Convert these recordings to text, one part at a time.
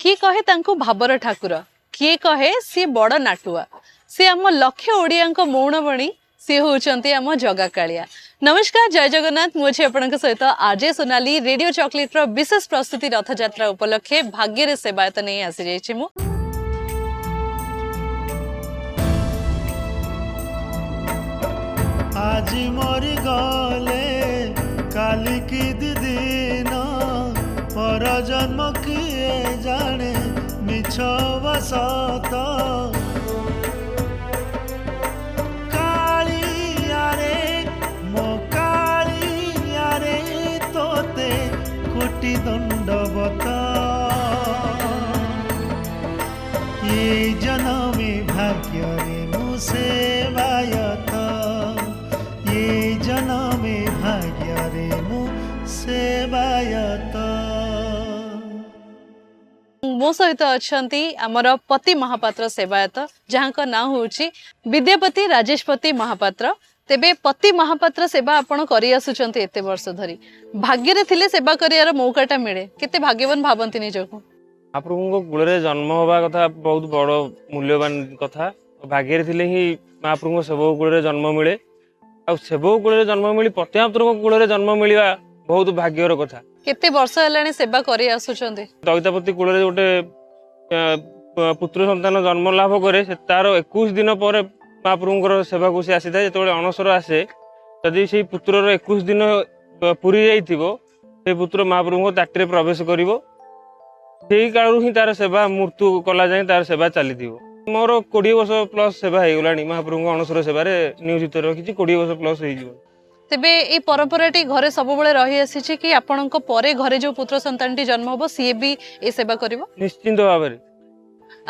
किए कहे तांको भाबर ठाकुर किए कहे सी बड़ नाटुआ सी आम लक्षे ओडिया मौणमणि सी होउचंती आम जगा कालिया। नमस्कार जय जगन्नाथ मुझे आपण सहित आरजे सोनाली रेडियो चॉकलेट विशेष प्रस्तुति रथयात्रा उपलक्षे भाग्य सेवायत नहीं आसी जाइछि मु। आज मरी गले काली की दिन पर जन्म किए जाने मिछ बसत कालिया रे मो कालिया रे तोते कोटि दंडवत ये जन्मे भाग्य रे मु सेवायत ये जन्मे भाग्य रे मु सेवायत। मो सहित अच्छा आमर पति महापात्र सेवायत जहाँ का ना होची विद्यापति राजेशपति महापात्र। तेबे पति महापात्र सेवा आपण करी आसुचंती एते वर्ष धरी भाग्य रे थिले सेवा करियार मौकाटा मिले केते भाग्यवान भावंती निजको। महाप्रभु कूल जन्म हवा कथा बहुत बड़ मूल्यवान कथा भाग्य थिले ही महाप्रभु सेवक कूल जन्म मिले आ सेवक कूल जन्म मिली पतिमात्र कूल जन्म मिलवा बहुत भाग्यर कथा। केते वर्ष हेलाणी सेवा करी आसुचंती दैतापति कूल गोटे पुत्र संतान जन्म लाभ करे तार 21 दिन पर महाप्रभुଙ୍କର सेवा को सी आसी था जो अणसर आसे जदि से पुत्रर 21 दिन पूरी जाइथिबो से पुत्र महाप्रभु ताटी प्रवेश करिवो सेही कालू ही तार सेवा मृत्यु कला जाए तार सेवा चली मोर 20 वर्ष प्लस सेवा हो गलानी महाप्रभु अणसर सेवार नियोजित रखी 20 वर्ष प्लस हो। तेबे ए परंपराटी घरे सब बेले रही आसी कि आपणक परे घरे जो पुत्र संतानटी जन्म होबो सी भी ए सेवा करिवो निश्चिंत भाव में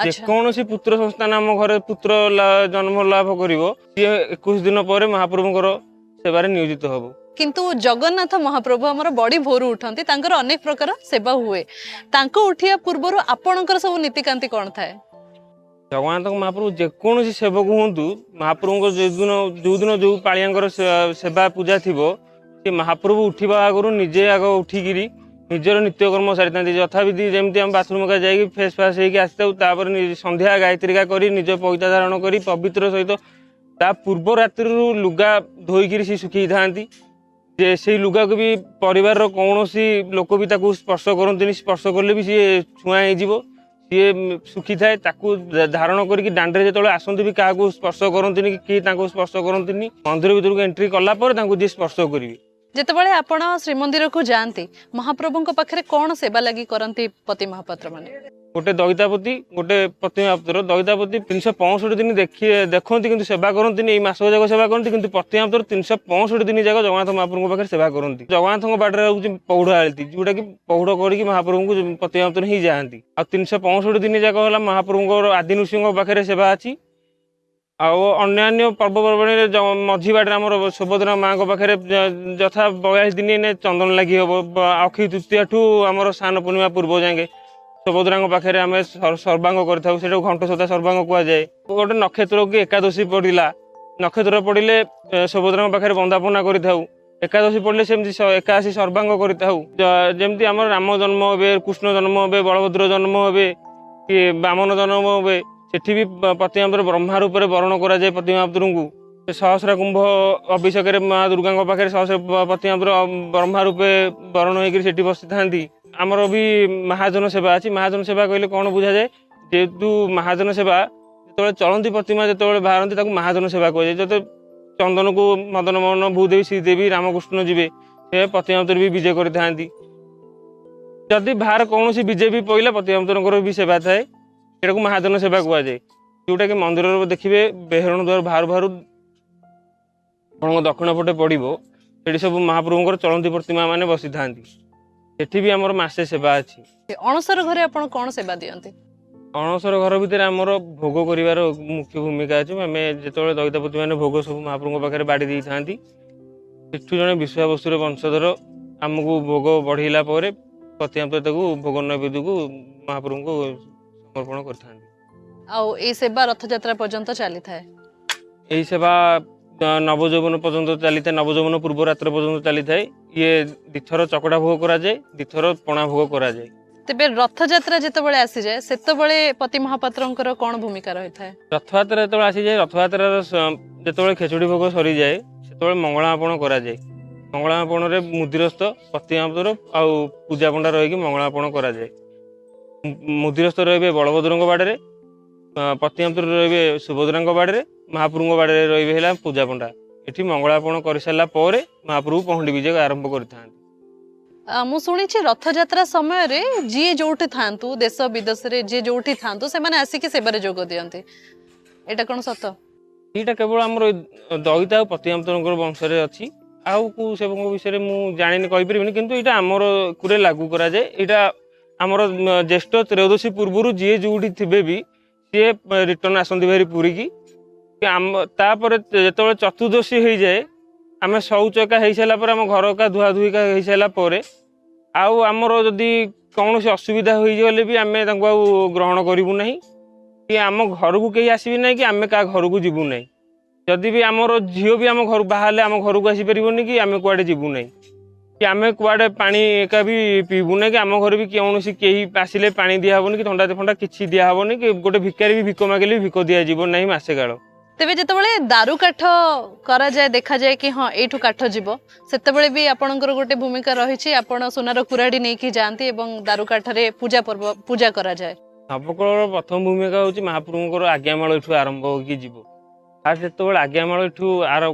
जेकोसी पुत्र संस्थान आम घर पुत्र जन्म लाभ करिवो सी 21 दिन पर महाप्रभुଙ୍କର सेवारे नियोजित हबो। किंतु जगन्नाथ महाप्रभु हमर बड़ी भोर उठंती तांकर अनेक प्रकार सेवा हुए तांको उठिया पूर्वरु आपणकर सब नीतिकांति कोन थाए जगन्नाथ महाप्रभु जेकोसी सेवक हुंतु महाप्रभु जो दिन जो पालियांकर सेवा पूजा थिबो से महाप्रभु उठिबा आगरु निजे आग उठिकिरी निजर नित्यकर्म सारी यथाविधि जमी आम बाथरूम का जाकि फेस फास होगी आसता संध्या गायत्रिका करी निज पईता धारण करी पवित्र सहित ता पूर्व रात्रि लुगा धोईकी सी सुखी था जे से लुगा को भी परिवार कौन सी लोक भी ताकू स्पर्श करते स्पर्श कले भी सी छुआ हो सी सुखी थाए धारण करके दांडे जो आसती भी क्या स्पर्श करते कि स्पर्श करते मंदिर भर को एंट्री कलापर जी स्पर्श करेंगे। जेतेबेले आपण श्रीमंदिर को जाती महाप्रभु पाखे कौन सेवा लगी करती पति महापात्र माने गोटे दैतापति गोटे पति महापात्र दैतापति 365 दिन देखते कि सेवा करती मस जाक सेवा करती कि पति महापात्र 365 दिन जाक जगन्नाथ महाप्रभु पाखे सेवा करती जगन्नाथ बाटर हूँ पौड़ आलती जोटा कि पौड़ करके महाप्रभु को पति महापात्र ही जाती आ 365 दिन जाक है महाप्रभु आदि ऋषि पाखे सेवा अच्छी अन्य पर्वपर्वाणी मझी बाटे आम सुभद्रा माँ पाखे यथा 42 दिन चंदन लगी हम अक्षय तृतीया ठू आम स्नान पूर्णिमा पूर्व जाए सुभद्रा पाखे आम सर्वांग कर घंट सदा सर्वांग कहुए गोटे नक्षत्र की एकादशी पड़ा नक्षत्र पड़े सुभद्रा पाखे बंदापना करूँ एकादशी पड़े सेमती 81 सर्वांग करमती आम राम जन्म हे कृष्ण जन्म हे बलभद्र जन्म हे कि बामन जन्म हे सेठी भी पति महापात्र ब्रह्मा रूप से वर्ण कराए पति महापात्र को सहस्रा कुंभ अभिषेक माँ दुर्गा पाखे सहस्र पति महापात्र ब्रह्मा रूपे वर्ण होकर बसी था आमर भी महाजन सेवा अच्छी महाजन सेवा कहले कौन बुझा जाए जेहेतु महाजन सेवा जो चलती प्रतिमा जो बाहर महाजन सेवा कहुए जो चंदन को मदन मोहन भूदेवी श्रीदेवी रामकृष्ण जी से पति महापात्र भी विजय करते जदि बाहर कौन विजय भी पड़ा पति महापात्र भी सेवा थाए सेटा को महाजन सेवा कहुए जोटा कि मंदिर देखिए बेहरण द्वार बाहर बाहर दक्षिण पटे पड़ो से सब महाप्रभुଙ୍କର चलती प्रतिमा मैंने बसी था सेठी भी आमर मासे सेवा अच्छी। अणसर घरे आपण कौन सेवा दियंती अणसर घर भितर आमर भोग कर मुख्य भूमिका अच्छी आम जो दैतापति मैंने भोग सब महाप्रभु पाखे बाड़ी दी था सेठू जड़े विश्वावसुर वंशधर आमको भोग बढ़ेला पति महापात्र भोग नैवेद्य को महाप्रभु को समर्पण कर सेवा रथयात्रा पर्यंत चली था यही सेवा नवजौवन पर्यंत चली था नवजौवन पूर्व रात्र पर्यंत चली थाए ये दिथर चकड़ा भोग करा जाए दिथर पणा भोग करा जाए तेबे रथयात्रा जेतेबेले आसी जाए सेतेबेले पति महापात्रंकर कोन भूमिका रही थाए? रथयात्रा जेତେବେଳେ ଆସିଯାଏ ରଥଯାତ୍ରାର ଯେତେବେଳେ ଖେଚୁଡ଼ି ଭୋଗ ସରିଯାଏ ସେତେବେଳେ ମଙ୍ଗଳାର୍ପଣ କରାଯାଏ। ମଙ୍ଗଳାର୍ପଣରେ ମୁଦିରସ୍ଥ ପତି ମହାପ୍ରଭୁର ଆଉ ପୂଜା ପଣ୍ଡା ରହିକି ମଙ୍ଗଳାର୍ପଣ କରାଯାଏ। ମୁଦିରସ୍ଥ ରହିବେ ବଳଭଦ୍ରଙ୍କ ବାଡ଼ରେ, ପତି ମହାପ୍ରଭୁ ରହିବେ ସୁଭଦ୍ରାଙ୍କ ବାଡ଼ରେ, ମହାପ୍ରଭୁଙ୍କ ବାଡ଼ରେ ରହିବେ ହେଲା ପୂଜା ପଣ୍ଡା। ଏଠି ମଙ୍ଗଳାର୍ପଣ କରିସାରିଲା ପରେ ମହାପ୍ରଭୁ ପହଣ୍ଡି ବିଜେ ଆରମ୍ଭ କରିଥାନ୍ତି। ମୁଁ ଶୁଣିଛି ରଥଯାତ୍ରା ସମୟରେ ଯିଏ ଯୋଉଠି ଥାନ୍ତୁ ଦେଶ ବିଦେଶରେ ଯିଏ ଯୋଉଠି ଥାନ୍ତୁ ସେମାନେ ଆସିକି ସେବାରେ ଯୋଗ ଦିଅନ୍ତି, ଏଇଟା କ'ଣ ସତ? ଏଇଟା କେବଳ ଆମର ଦଇତା ଆଉ ପତି ମହାପ୍ରଭୁଙ୍କର ବଂଶରେ ଅଛି। ଆଉ କେଉଁ ସେବଙ୍କ ବିଷୟରେ ମୁଁ ଜାଣିନି କହିପାରିବିନି, କିନ୍ତୁ ଏଇଟା ଆମର କୁରେ ଲାଗୁ କରାଯାଏ। ଏଇଟା ଆମର ଜ୍ୟେଷ୍ଠ ତ୍ରୟୋଦଶୀ ପୂର୍ବରୁ ଯିଏ ଯୋଉଠି ଥିବେ ବି ସିଏ ରିଟର୍ନ ଆସନ୍ତି ଭାରି ପୁରୀକି। ତାପରେ ଯେତେବେଳେ ଚତୁର୍ଦ୍ଦଶୀ ହେଇଯାଏ ଆମେ ଶୌଚକା ହେଇସାରିଲା ପରେ ଆମ ଘରକା ଧୁଆଧୁଇକା ହେଇସାରିଲା ପରେ ଆଉ ଆମର ଯଦି କୌଣସି ଅସୁବିଧା ହୋଇଗଲେ ବି ଆମେ ତାଙ୍କୁ ଆଉ ଗ୍ରହଣ କରିବୁ ନାହିଁ, କି ଆମ ଘରକୁ କେହି ଆସିବି ନାହିଁ, କି ଆମେ କାହା ଘରକୁ ଯିବୁ ନାହିଁ। ଯଦି ବି ଆମର ଝିଅ ବି ଆମ ଘରୁ ବାହାରିଲେ ଆମ ଘରକୁ ଆସିପାରିବନି, କି ଆମେ କୁଆଡ଼େ ଯିବୁ ନାହିଁ, କି ଆମେ କୁଆଡ଼େ ପାଣି ଏକା ବି ପିଇବୁ ନାହିଁ, କି ଆମ ଘରେ ବି କୌଣସି କେହି ଆସିଲେ ପାଣି ଦିଆହେବନି, କି ଥଣ୍ଡା ଫଣ୍ଡା କିଛି ଦିଆହେବନି, କି ଗୋଟେ ଭିକାରୀ ବି ଭିକ ମାଗିଲେ ବି ଭିକ ଦିଆଯିବ ନାହିଁ ମାସେ କାଳ। ତେବେ ଯେତେବେଳେ ଦାରୁ କାଠ କରାଯାଏ ଦେଖାଯାଏ କି ହଁ ଏଇଠୁ କାଠ ଯିବ, ସେତେବେଳେ ବି ଆପଣଙ୍କର ଗୋଟେ ଭୂମିକା ରହିଛି, ଆପଣ ସୁନାର କୁରାଡ଼ି ନେଇକି ଯାଆନ୍ତି ଏବଂ ଦାରୁ କାଠରେ ପୂଜା କରାଯାଏ। ନବକଳର ପ୍ରଥମ ଭୂମିକା ହେଉଛି ମହାପ୍ରଭୁଙ୍କର ଆଜ୍ଞାମାଳ ଏଠୁ ଆରମ୍ଭ ହୋଇକି ଯିବ। ଫାଷ୍ଟ ଯେତେବେଳେ ଆଜ୍ଞାମାଳ ଏଠୁ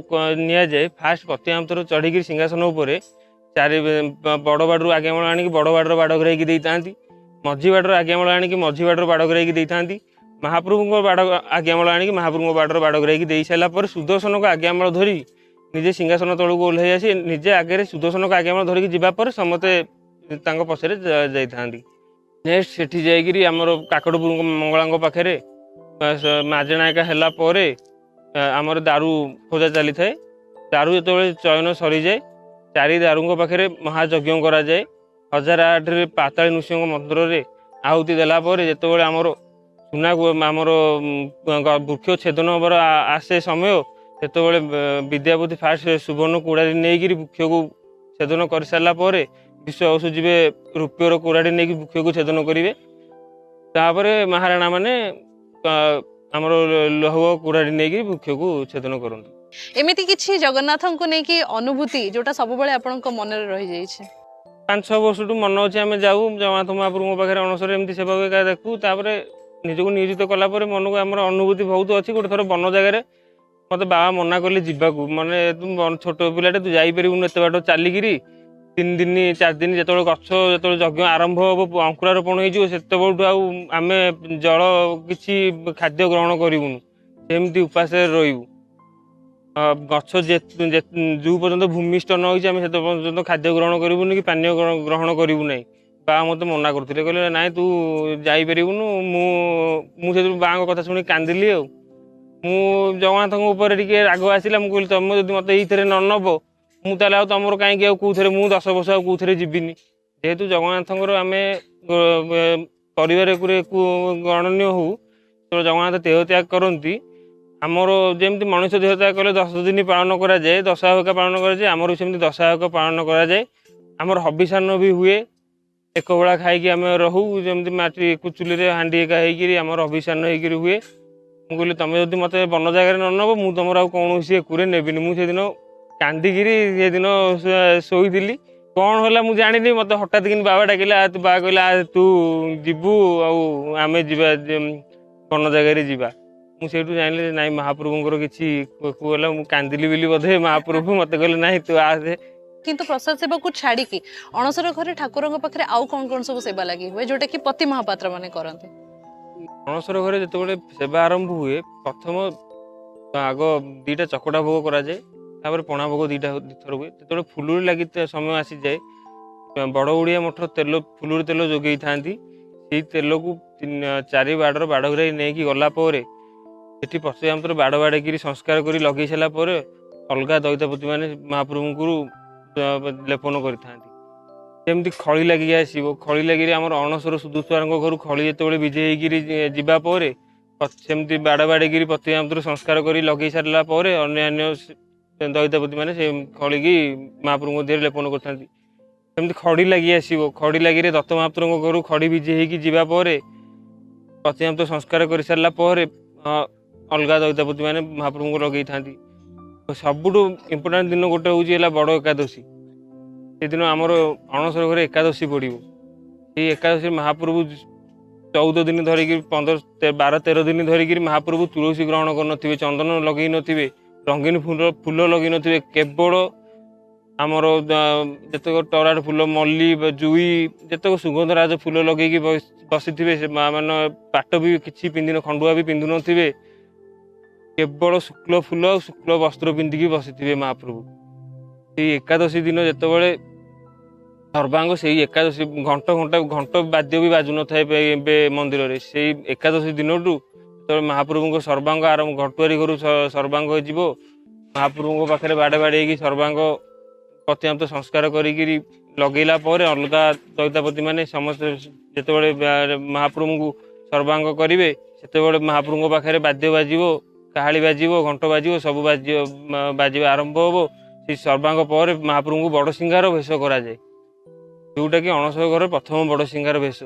ନିଆଯାଏ, ଫାଷ୍ଟ ପତି ମହାପ୍ରଭୁ ଚଢ଼ିକି ସିଂହାସନ ଉପରେ ବଡ଼ ବାଡ଼ରୁ ଆଜ୍ଞାମାଳ ଆଣିକି ବଡ଼ ବାଡ଼ର ବାଡ଼ ଘେରାଇକି ଦେଇଥାନ୍ତି। ମଝି ବାଡ଼ର ଆଜ୍ଞାମାଳ ଆଣିକି ମଝି ବାଡ଼ର ବାଡ଼ ଘେରାଇକି ଦେଇଥାନ୍ତି। ମହାପ୍ରଭୁଙ୍କ ଆଜ୍ଞାମାଳ ଆଣିକି ମହାପ୍ରଭୁଙ୍କ ବାଡ଼ର ବାଡ଼ ଘେରାଇକି ଦେଇ ସାରିଲା ପରେ ସୁଦର୍ଶନଙ୍କ ଆଜ୍ଞାମାଳ ଧରି ନିଜେ ସିଂହାସନ ତଳକୁ ଓହ୍ଲାଇ ଆସି ନିଜେ ଆଗରେ ସୁଦର୍ଶନଙ୍କ ଆଜ୍ଞାମାଳ ଧରିକି ଯିବା ପରେ ସମସ୍ତେ ତାଙ୍କ ପଛରେ ଯାଇଥାନ୍ତି। ନେକ୍ସଟ ସେଠି ଯାଇକିରି ଆମର କାକଟପୁର ମଙ୍ଗଳାଙ୍କ ପାଖରେ ମାଜଣା ଏକା ହେଲା ପରେ ଆମର ଦାରୁ ଖୋଜା ଚାଲିଥାଏ। ଦାରୁ ଯେତେବେଳେ ଚୟନ ସରିଯାଏ, 4 ଦାରୁଙ୍କ ପାଖରେ ମହାଯଜ୍ଞ କରାଯାଏ। 1008ରେ ପାତାଳୀ ନୃସିଂହଙ୍କ ମନ୍ତ୍ରରେ ଆହୁତି ଦେଲା ପରେ ଯେତେବେଳେ ଆମର ଆମର ବୃକ୍ଷ ଛେଦନ ହେବାର ଆସେ ସମୟ, ସେତେବେଳେ ବିଦ୍ୟାପତି ଫାଷ୍ଟ ସୁବର୍ଣ୍ଣ କୁରାଡ଼ି ନେଇକିରି ବୃକ୍ଷକୁ ଛେଦନ କରିସାରିଲା ପରେ ବିଶ୍ୱବସୁ ଯିବେ ରୂପ୍ୟର କୁରାଡ଼ି ନେଇକି ବୃକ୍ଷକୁ ଛେଦନ କରିବେ। ତାପରେ ମହାରାଣା ମାନେ ଆମର ଲୌହ କୁରାଡ଼ି ନେଇକି ବୃକ୍ଷକୁ ଛେଦନ କରନ୍ତି। ଏମିତି କିଛି ଜଗନ୍ନାଥଙ୍କୁ ନେଇକି ଅନୁଭୂତି ଯୋଉଟା ସବୁବେଳେ ଆପଣଙ୍କ ମନରେ ରହିଯାଇଛି? 5-6 ବର୍ଷଠୁ ମନେ ଅଛି, ଆମେ ଯାଉ ଜଗନ୍ନାଥ ମହାପ୍ରଭୁଙ୍କ ପାଖରେ ଅଣସରରେ ଏମିତି ସେବା ଏକା ଦେଖୁ। ତାପରେ ନିଜକୁ ନିୟୋଜିତ କଲା ପରେ ମନକୁ ଆମର ଅନୁଭୂତି ବହୁତ ଅଛି। ଗୋଟେ ଥର ବନ ଜାଗାରେ ମୋତେ ବାବା ମନା କଲେ ଯିବାକୁ, ମାନେ ତୁ ଛୋଟ ପିଲାଟେ ତୁ ଯାଇପାରିବୁନି ଏତେ ବାଟ ଚାଲିକିରି। 3 ଦିନ 4 ଦିନ ଯେତେବେଳେ ଯେତେବେଳେ ଯଜ୍ଞ ଆରମ୍ଭ ହେବ, ଅଙ୍କୁରାରୋପଣ ହେଇଯିବ, ସେତେବେଳଠୁ ଆଉ ଆମେ ଜଳ କିଛି ଖାଦ୍ୟ ଗ୍ରହଣ କରିବୁନି, ସେମିତି ଉପାସରେ ରହିବୁ। ଗଛ ଯେଉଁ ପର୍ଯ୍ୟନ୍ତ ଭୂମିଷ୍ଠ ନ ହେଇଛି ଆମେ ସେତେ ପର୍ଯ୍ୟନ୍ତ ଖାଦ୍ୟ ଗ୍ରହଣ କରିବୁନି, କି ପାନୀୟ ଗ୍ରହଣ କରିବୁ ନାହିଁ। ବାବା ମୋତେ ମନା କରୁଥିଲେ, କହିଲେ ନାଇଁ ତୁ ଯାଇପାରିବୁନୁ। ମୁଁ ସେଥିରୁ ବାବାଙ୍କ କଥା ଶୁଣି କାନ୍ଦିଲି। ଆଉ ମୁଁ ଜଗନ୍ନାଥଙ୍କ ଉପରେ ଟିକେ ରାଗ ଆସିଲା। ମୁଁ କହିଲି ତମେ ଯଦି ମୋତେ ଏଇଥିରେ ନ ନେବ, ମୁଁ ତାହେଲେ ଆଉ ତମର କାହିଁକି ଆଉ କେଉଁଥିରେ, ମୁଁ 10 ବର୍ଷ ଆଉ କେଉଁଥିରେ ଯିବିନି। ଯେହେତୁ ଜଗନ୍ନାଥଙ୍କର ଆମେ ପରିବାର ଗଣନୀୟ ହଉ, ଜଗନ୍ନାଥ ଦେହ ତ୍ୟାଗ କରନ୍ତି। ଆମର ଯେମିତି ମଣିଷ ଦେହ ତ୍ୟାଗ କଲେ 10 ଦିନ ପାଳନ କରାଯାଏ, ଦଶାହକା ପାଳନ କରାଯାଏ, ଆମର ବି ସେମିତି ଦଶାହକ ପାଳନ କରାଯାଏ। ଆମର ହବିଷାନ୍ନ ବି ହୁଏ, ଏକବେଳା ଖାଇକି ଆମେ ରହୁ, ଯେମିତି ମାଟି ଚୁଲିରେ ହାଣ୍ଡି ଏକା ହେଇକିରି ଆମର ହବିଷାନ୍ନ ହେଇକିରି ହୁଏ। ମୁଁ କହିଲି ତମେ ଯଦି ମୋତେ ବନ ଜାଗାରେ ନ ନେବ, ମୁଁ ତମର ଆଉ କୌଣସି ଏକୁରେ ନେବିନି। ମୁଁ ସେଦିନ କାନ୍ଦିକିରି ସେଦିନ ଶୋଇଥିଲି। କ'ଣ ହେଲା ମୁଁ ଜାଣିନି, ମୋତେ ହଠାତ୍ କିନି ବାବା ଡାକିଲା, ବାବା କହିଲା ତୁ ଯିବୁ, ଆଉ ଆମେ ଯିବା ବନ ଜାଗାରେ ଯିବା। ମୁଁ ସେଇଠୁ ଜାଣିଲି ନାଇଁ ମହାପ୍ରଭୁଙ୍କର କିଛି ହେଲା। ମୁଁ କାନ୍ଦିଲି ବୋଲି ବୋଧେ ମହାପ୍ରଭୁ ମୋତେ କହିଲେ ନାଇଁ ତୁ ଆସେ। କିନ୍ତୁ ପ୍ରସାଦ ସେବାକୁ ଛାଡ଼ିକି ଅଣସର ଘରେ ଠାକୁରଙ୍କ ପାଖରେ ଆଉ କ'ଣ କ'ଣ ସବୁ ସେବା ଲାଗି ହୁଏ ଯୋଉଟା କି ପତି ମହାପାତ୍ର ମାନେ କରନ୍ତି? ଅଣସର ଘରେ ଯେତେବେଳେ ସେବା ଆରମ୍ଭ ହୁଏ, ପ୍ରଥମ ଆଗ 2ଟା ଚକଟା ଭୋଗ କରାଯାଏ, ତାପରେ ପଣା ଭୋଗ 2 ଥର ହୁଏ। ଯେତେବେଳେ ଫୁଲୁରି ଲାଗି ସମୟ ଆସିଯାଏ, ବଡ଼ ଓଡ଼ିଆ ମଠ ଫୁଲୁରି ତେଲ ଯୋଗେଇଥାନ୍ତି। ସେଇ ତେଲକୁ 4 ବାଡ଼ର ବାଡ଼ ଘେରାଇ ନେଇକି ଗଲା ପରେ ସେଠି ପଶୁଆମର ବାଡ଼ ବାଡ଼େଇକିରି ସଂସ୍କାର କରି ଲଗେଇ ସାରିଲା ପରେ ଅଲଗା ଦଇତାପତି ମାନେ ମହାପ୍ରଭୁଙ୍କୁ ଲେପନ କରିଥାନ୍ତି। ଯେମିତି ଖଳି ଲାଗିକି ଆସିବ, ଖଳି ଲାଗିରି ଆମର ଅଣସର ସୁଦୂଷଙ୍କ ଘରୁ ଖଳି ଯେତେବେଳେ ବିଜେ ହେଇକିରି ଯିବା ପରେ ସେମିତି ବାଡ଼ ବାଡ଼େଇକିରି ପତିଆମର ସଂସ୍କାର କରି ଲଗେଇ ସାରିଲା ପରେ ଅନ୍ୟାନ୍ୟ ଦଇତାପତି ମାନେ ସେ ଖଳିକି ମହାପ୍ରଭୁଙ୍କ ଦେହରେ ଲେପନ କରିଥାନ୍ତି। ସେମିତି ଖଡ଼ି ଲାଗି ଆସିବ। ଖଡ଼ି ଲାଗିରେ ଦତ୍ତ ମହାପ୍ରଭୁଙ୍କ ଘରୁ ଖଡ଼ି ବିଜେ ହେଇକି ଯିବା ପରେ ପ୍ରତିମାପ୍ତ ସଂସ୍କାର କରିସାରିଲା ପରେ ଅଲଗା ଦଇତାପତି ମାନେ ମହାପ୍ରଭୁଙ୍କୁ ଲଗେଇଥାନ୍ତି। ସବୁଠୁ ଇମ୍ପୋର୍ଟାଣ୍ଟ ଦିନ ଗୋଟେ ହେଉଛି ହେଲା ବଡ଼ ଏକାଦଶୀ। ସେଦିନ ଆମର ଅଣସର ଘରେ ଏକାଦଶୀ ପଡ଼ିବ। ସେଇ ଏକାଦଶୀ ମହାପ୍ରଭୁ 14 ଦିନ ଧରିକି 12-13 ଦିନ ଧରିକି ମହାପ୍ରଭୁ ତୁଳସୀ ଗ୍ରହଣ କରିନଥିବେ, ଚନ୍ଦନ ଲଗେଇ ନଥିବେ, ରଙ୍ଗୀନ ଫୁଲ ଲଗେଇ ନଥିବେ। କେବଳ ଆମର ଯେତେକ ଟରାଟ ଫୁଲ, ମଲ୍ଲି, ଜୁଇ, ଯେତେକ ସୁଗନ୍ଧରାଜ ଫୁଲ ଲଗେଇକି ବସିଥିବେ। ସେ ମା ମାନେ ପାଟ ବି କିଛି ପିନ୍ଧିନ, ଖଣ୍ଡୁଆ ବି ପିନ୍ଧୁ ନଥିବେ। କେବଳ ଶୁକ୍ଳ ଫୁଲ ଆଉ ଶୁକ୍ଳ ବସ୍ତ୍ର ପିନ୍ଧିକି ବସିଥିବେ ମହାପ୍ରଭୁ। ସେଇ ଏକାଦଶୀ ଦିନ ଯେତେବେଳେ ସର୍ବାଙ୍ଗ, ସେଇ ଏକାଦଶୀ ଘଣ୍ଟ ବାଦ୍ୟ ବି ବାଜୁନଥାଏ ଏବେ ମନ୍ଦିରରେ। ସେଇ ଏକାଦଶୀ ଦିନଠୁ ଯେତେବେଳେ ମହାପ୍ରଭୁଙ୍କ ସର୍ବାଙ୍ଗ ଘଟୁଆରୀ ଘରୁ ସର୍ବାଙ୍ଗ ଯିବ, ମହାପ୍ରଭୁଙ୍କ ପାଖରେ ବାଡ଼େଇକି ସର୍ବାଙ୍ଗ ପ୍ରତିମାପ୍ତ ସଂସ୍କାର କରିକିରି ଲଗେଇଲା ପରେ ଅଲଗା ଦଇତାପତି ମାନେ ସମସ୍ତେ ଯେତେବେଳେ ମହାପ୍ରଭୁଙ୍କୁ ସର୍ବାଙ୍ଗ କରିବେ, ସେତେବେଳେ ମହାପ୍ରଭୁଙ୍କ ପାଖରେ ବାଦ୍ୟ ବାଜିବ, କାହାଳି ବାଜିବ, ଘଣ୍ଟ ବାଜିବ, ସବୁ ବାଜିବା ଆରମ୍ଭ ହେବ। ସେ ସର୍ବାଙ୍ଗ ପରେ ମହାପ୍ରଭୁଙ୍କୁ ବଡ଼ ସିଂହାର ବେଶ କରାଯାଏ, ଯେଉଁଟାକି ଅଣସର ଘର ପ୍ରଥମ ବଡ଼ ସିଂହାର ବେଶ।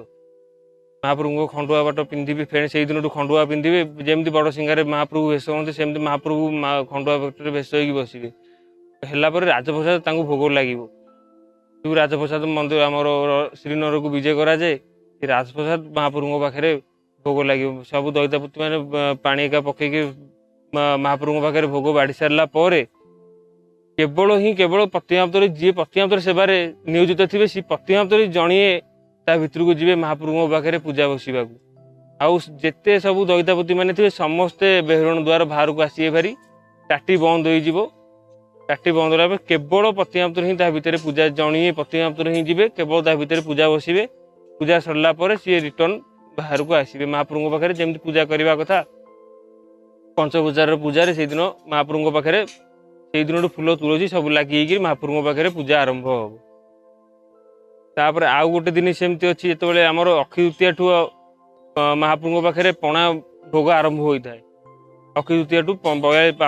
ମହାପ୍ରଭୁଙ୍କ ଖଣ୍ଡୁଆ ପାଟ ପିନ୍ଧିବେ, ଫେଣି ସେଇ ଦିନଠୁ ଖଣ୍ଡୁଆ ପିନ୍ଧିବେ। ଯେମିତି ବଡ଼ ସିଂହାରେ ମହାପ୍ରଭୁ ବେଶ ହୁଅନ୍ତି, ସେମିତି ମହାପ୍ରଭୁ ଖଣ୍ଡୁଆ ପାଟରେ ବେଶ ହେଇକି ବସିବେ। ହେଲା ପରେ ରାଜପ୍ରସାଦ ତାଙ୍କୁ ଭୋଗ ଲାଗିବ। ଯେଉଁ ରାଜପ୍ରସାଦ ମନ୍ଦିର ଆମର ଶ୍ରୀନଗରକୁ ବିଜେ କରାଯାଏ, ସେ ରାଜପ୍ରସାଦ ମହାପ୍ରଭୁଙ୍କ ପାଖରେ ଭୋଗ ଲାଗିବ। ସବୁ ଦଇତାପତି ମାନେ ପାଣି ଏକା ପକେଇକି ମହାପ୍ରଭୁଙ୍କ ପାଖରେ ଭୋଗ ବାଢ଼ି ସାରିଲା ପରେ କେବଳ ପ୍ରତିମାପ୍ତରେ ଯିଏ ପ୍ରତିମାପ୍ତର ସେବାରେ ନିୟୋଜିତ ଥିବେ, ସେ ପ୍ରତିମାପ୍ତରେ ଜଣିଏ ତା ଭିତରକୁ ଯିବେ ମହାପ୍ରଭୁଙ୍କ ପାଖରେ ପୂଜା ବସିବାକୁ। ଆଉ ଯେତେ ସବୁ ଦଇତାପତି ମାନେ ଥିବେ ସମସ୍ତେ ବେହେରଣ ଦ୍ୱାର ବାହାରକୁ ଆସିବେ ଭାରି। ଟାଟି ବନ୍ଦ ହୋଇଯିବ। ଟାଟି ବନ୍ଦ ହେଲା ପରେ କେବଳ ପ୍ରତିମାପ୍ତରେ ହିଁ ତା ଭିତରେ ପୂଜା, ଜଣିଏ ପ୍ରତିମାପ୍ତରେ ହିଁ ଯିବେ, କେବଳ ତା ଭିତରେ ପୂଜା ବସିବେ। ପୂଜା ସରିଲା ପରେ ସିଏ ରିଟର୍ନ ବାହାରକୁ ଆସିବେ ମହାପ୍ରଭୁଙ୍କ ପାଖରେ ଯେମିତି ପୂଜା କରିବା କଥା। ପଞ୍ଚପୂଜାର ପୂଜାରେ ସେଇଦିନ ମହାପ୍ରଭୁଙ୍କ ପାଖରେ ସେଇଦିନଠୁ ଫୁଲ ତୁଳସୀ ସବୁ ଲାଗି ହେଇକି ମହାପ୍ରଭୁଙ୍କ ପାଖରେ ପୂଜା ଆରମ୍ଭ ହେବ। ତାପରେ ଆଉ ଗୋଟେ ଦିନ ସେମିତି ଅଛି, ଯେତେବେଳେ ଆମର ଅକ୍ଷୟ ତୃତୀୟାଠୁ ମହାପ୍ରଭୁଙ୍କ ପାଖରେ ପଣା ଭୋଗ ଆରମ୍ଭ ହୋଇଥାଏ। ଅକ୍ଷୟ ତୃତୀୟାଠୁ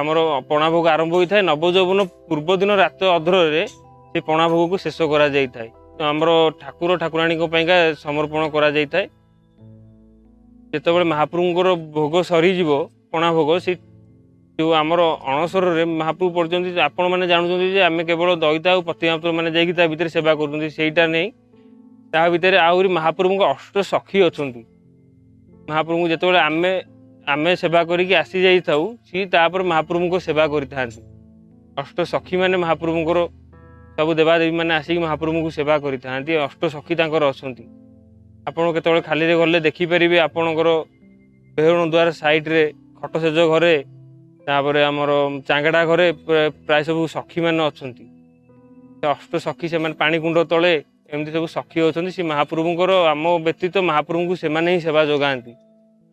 ଆମର ପଣା ଭୋଗ ଆରମ୍ଭ ହୋଇଥାଏ। ନବଯୌବନ ପୂର୍ବ ଦିନ ରାତ ଅଧରରେ ସେ ପଣା ଭୋଗକୁ ଶେଷ କରାଯାଇଥାଏ। ଆମର ଠାକୁରାଣୀଙ୍କ ପାଇଁକା ସମର୍ପଣ କରାଯାଇଥାଏ। ଯେତେବେଳେ ମହାପ୍ରଭୁଙ୍କର ଭୋଗ ସରିଯିବ, ପଣା ଭୋଗ, ସେ ଯେଉଁ ଆମର ଅଣସରରେ ମହାପ୍ରଭୁ ପଡ଼ୁଛନ୍ତି, ଆପଣମାନେ ଜାଣୁଛନ୍ତି ଯେ ଆମେ କେବଳ ଦଇତା ଆଉ ପ୍ରତିମାପ୍ତ ମାନେ ଯାଇକି ତା ଭିତରେ ସେବା କରୁଛନ୍ତି, ସେଇଟା ନେଇ ତା ଭିତରେ ଆହୁରି ମହାପ୍ରଭୁଙ୍କ ଅଷ୍ଟ ସଖୀ ଅଛନ୍ତି। ମହାପ୍ରଭୁଙ୍କୁ ଯେତେବେଳେ ଆମେ ସେବା କରିକି ଆସିଯାଇଥାଉ, ସିଏ ତାପରେ ମହାପ୍ରଭୁଙ୍କ ସେବା କରିଥାନ୍ତି। ଅଷ୍ଟ ସଖୀ ମାନେ ମହାପ୍ରଭୁଙ୍କର ସବୁ ଦେବାଦେବୀ ମାନେ ଆସିକି ମହାପ୍ରଭୁଙ୍କୁ ସେବା କରିଥାନ୍ତି। ଅଷ୍ଟ ସଖୀ ତାଙ୍କର ଅଛନ୍ତି। ଆପଣ କେତେବେଳେ ଖାଲିରେ ଗଲେ ଦେଖିପାରିବେ, ଆପଣଙ୍କର ବେହେରଣ ଦ୍ୱାର ସାଇଡ଼ରେ ଖଟଶେଜ ଘରେ, ତାପରେ ଆମର ଚାଙ୍ଗଡ଼ା ଘରେ ପ୍ରାୟ ସବୁ ସଖୀମାନେ ଅଛନ୍ତି। ସେ ଅଷ୍ଟ ସଖୀ, ସେମାନେ ପାଣିକୁଣ୍ଡ ତଳେ ଏମିତି ସବୁ ସଖୀ ଅଛନ୍ତି। ସେ ମହାପ୍ରଭୁଙ୍କର, ଆମ ବ୍ୟତୀତ ମହାପ୍ରଭୁଙ୍କୁ ସେମାନେ ହିଁ ସେବା ଯୋଗାନ୍ତି।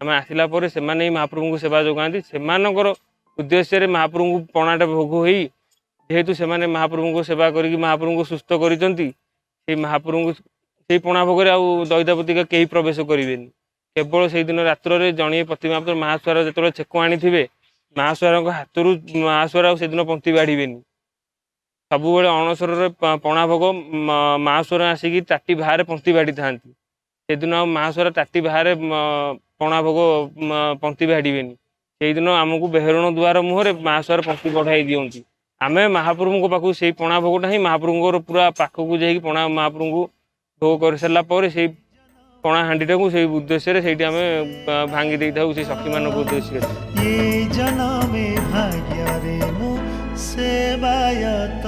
ଆମେ ଆସିଲା ପରେ ସେମାନେ ହିଁ ମହାପ୍ରଭୁଙ୍କୁ ସେବା ଯୋଗାନ୍ତି। ସେମାନଙ୍କର ଉଦ୍ଦେଶ୍ୟରେ ମହାପ୍ରଭୁଙ୍କୁ ପଣାଟା ଭୋଗ ହୋଇ, ଯେହେତୁ ସେମାନେ ମହାପ୍ରଭୁଙ୍କୁ ସେବା କରିକି ମହାପ୍ରଭୁଙ୍କୁ ସୁସ୍ଥ କରିଛନ୍ତି, ସେଇ ମହାପ୍ରଭୁଙ୍କୁ ସେଇ ପଣା ଭୋଗରେ ଆଉ ଦଇତାପତିକା କେହି ପ୍ରବେଶ କରିବେନି। କେବଳ ସେଇଦିନ ରାତ୍ରରେ ଜଣିଏ ପ୍ରତିମାପ୍ତ ମହାସ୍ୱାର ଯେତେବେଳେ ଛେକ ଆଣିଥିବେ, ମହାସ୍ୱାରଙ୍କ ହାତରୁ ମହାସ୍ୱାର ଆଉ ସେଦିନ ପନ୍ତି ବାଢ଼ିବେନି। ସବୁବେଳେ ଅଣସରରେ ପଣା ଭୋଗ ମହାସ୍ୱାର ଆସିକି ତାଟି ବାହାରେ ପନ୍ତି ବାଢ଼ିଥାନ୍ତି। ସେଦିନ ଆଉ ମହାସ୍ୱାର ତାଟି ବାହାରେ ପଣା ଭୋଗ ପନ୍ତି ବାଢ଼ିବେନି। ସେଇଦିନ ଆମକୁ ବେହେରଣ ଦ୍ୱାର ମୁହଁରେ ମହାସ୍ୱାର ପନ୍ତି ବଢ଼ାଇ ଦିଅନ୍ତି। ଆମେ ମହାପ୍ରଭୁଙ୍କ ପାଖକୁ ସେଇ ପଣା ଭୋଗଟା ହିଁ ମହାପ୍ରଭୁଙ୍କର ପୁରା ପାଖକୁ ଯାଇକି ମହାପ୍ରଭୁଙ୍କୁ ଭୋଗ କରିସାରିଲା ପରେ ସେଇ ପଣା ହାଣ୍ଡିଟାକୁ ସେଇ ଉଦ୍ଦେଶ୍ୟରେ ସେଇଠି ଆମେ ଭାଙ୍ଗି ଦେଇଥାଉ, ସେଇ ସଖୀମାନଙ୍କ ଉଦ୍ଦେଶ୍ୟରେ। ये जन्मे भाग्य रे मु सेवायत।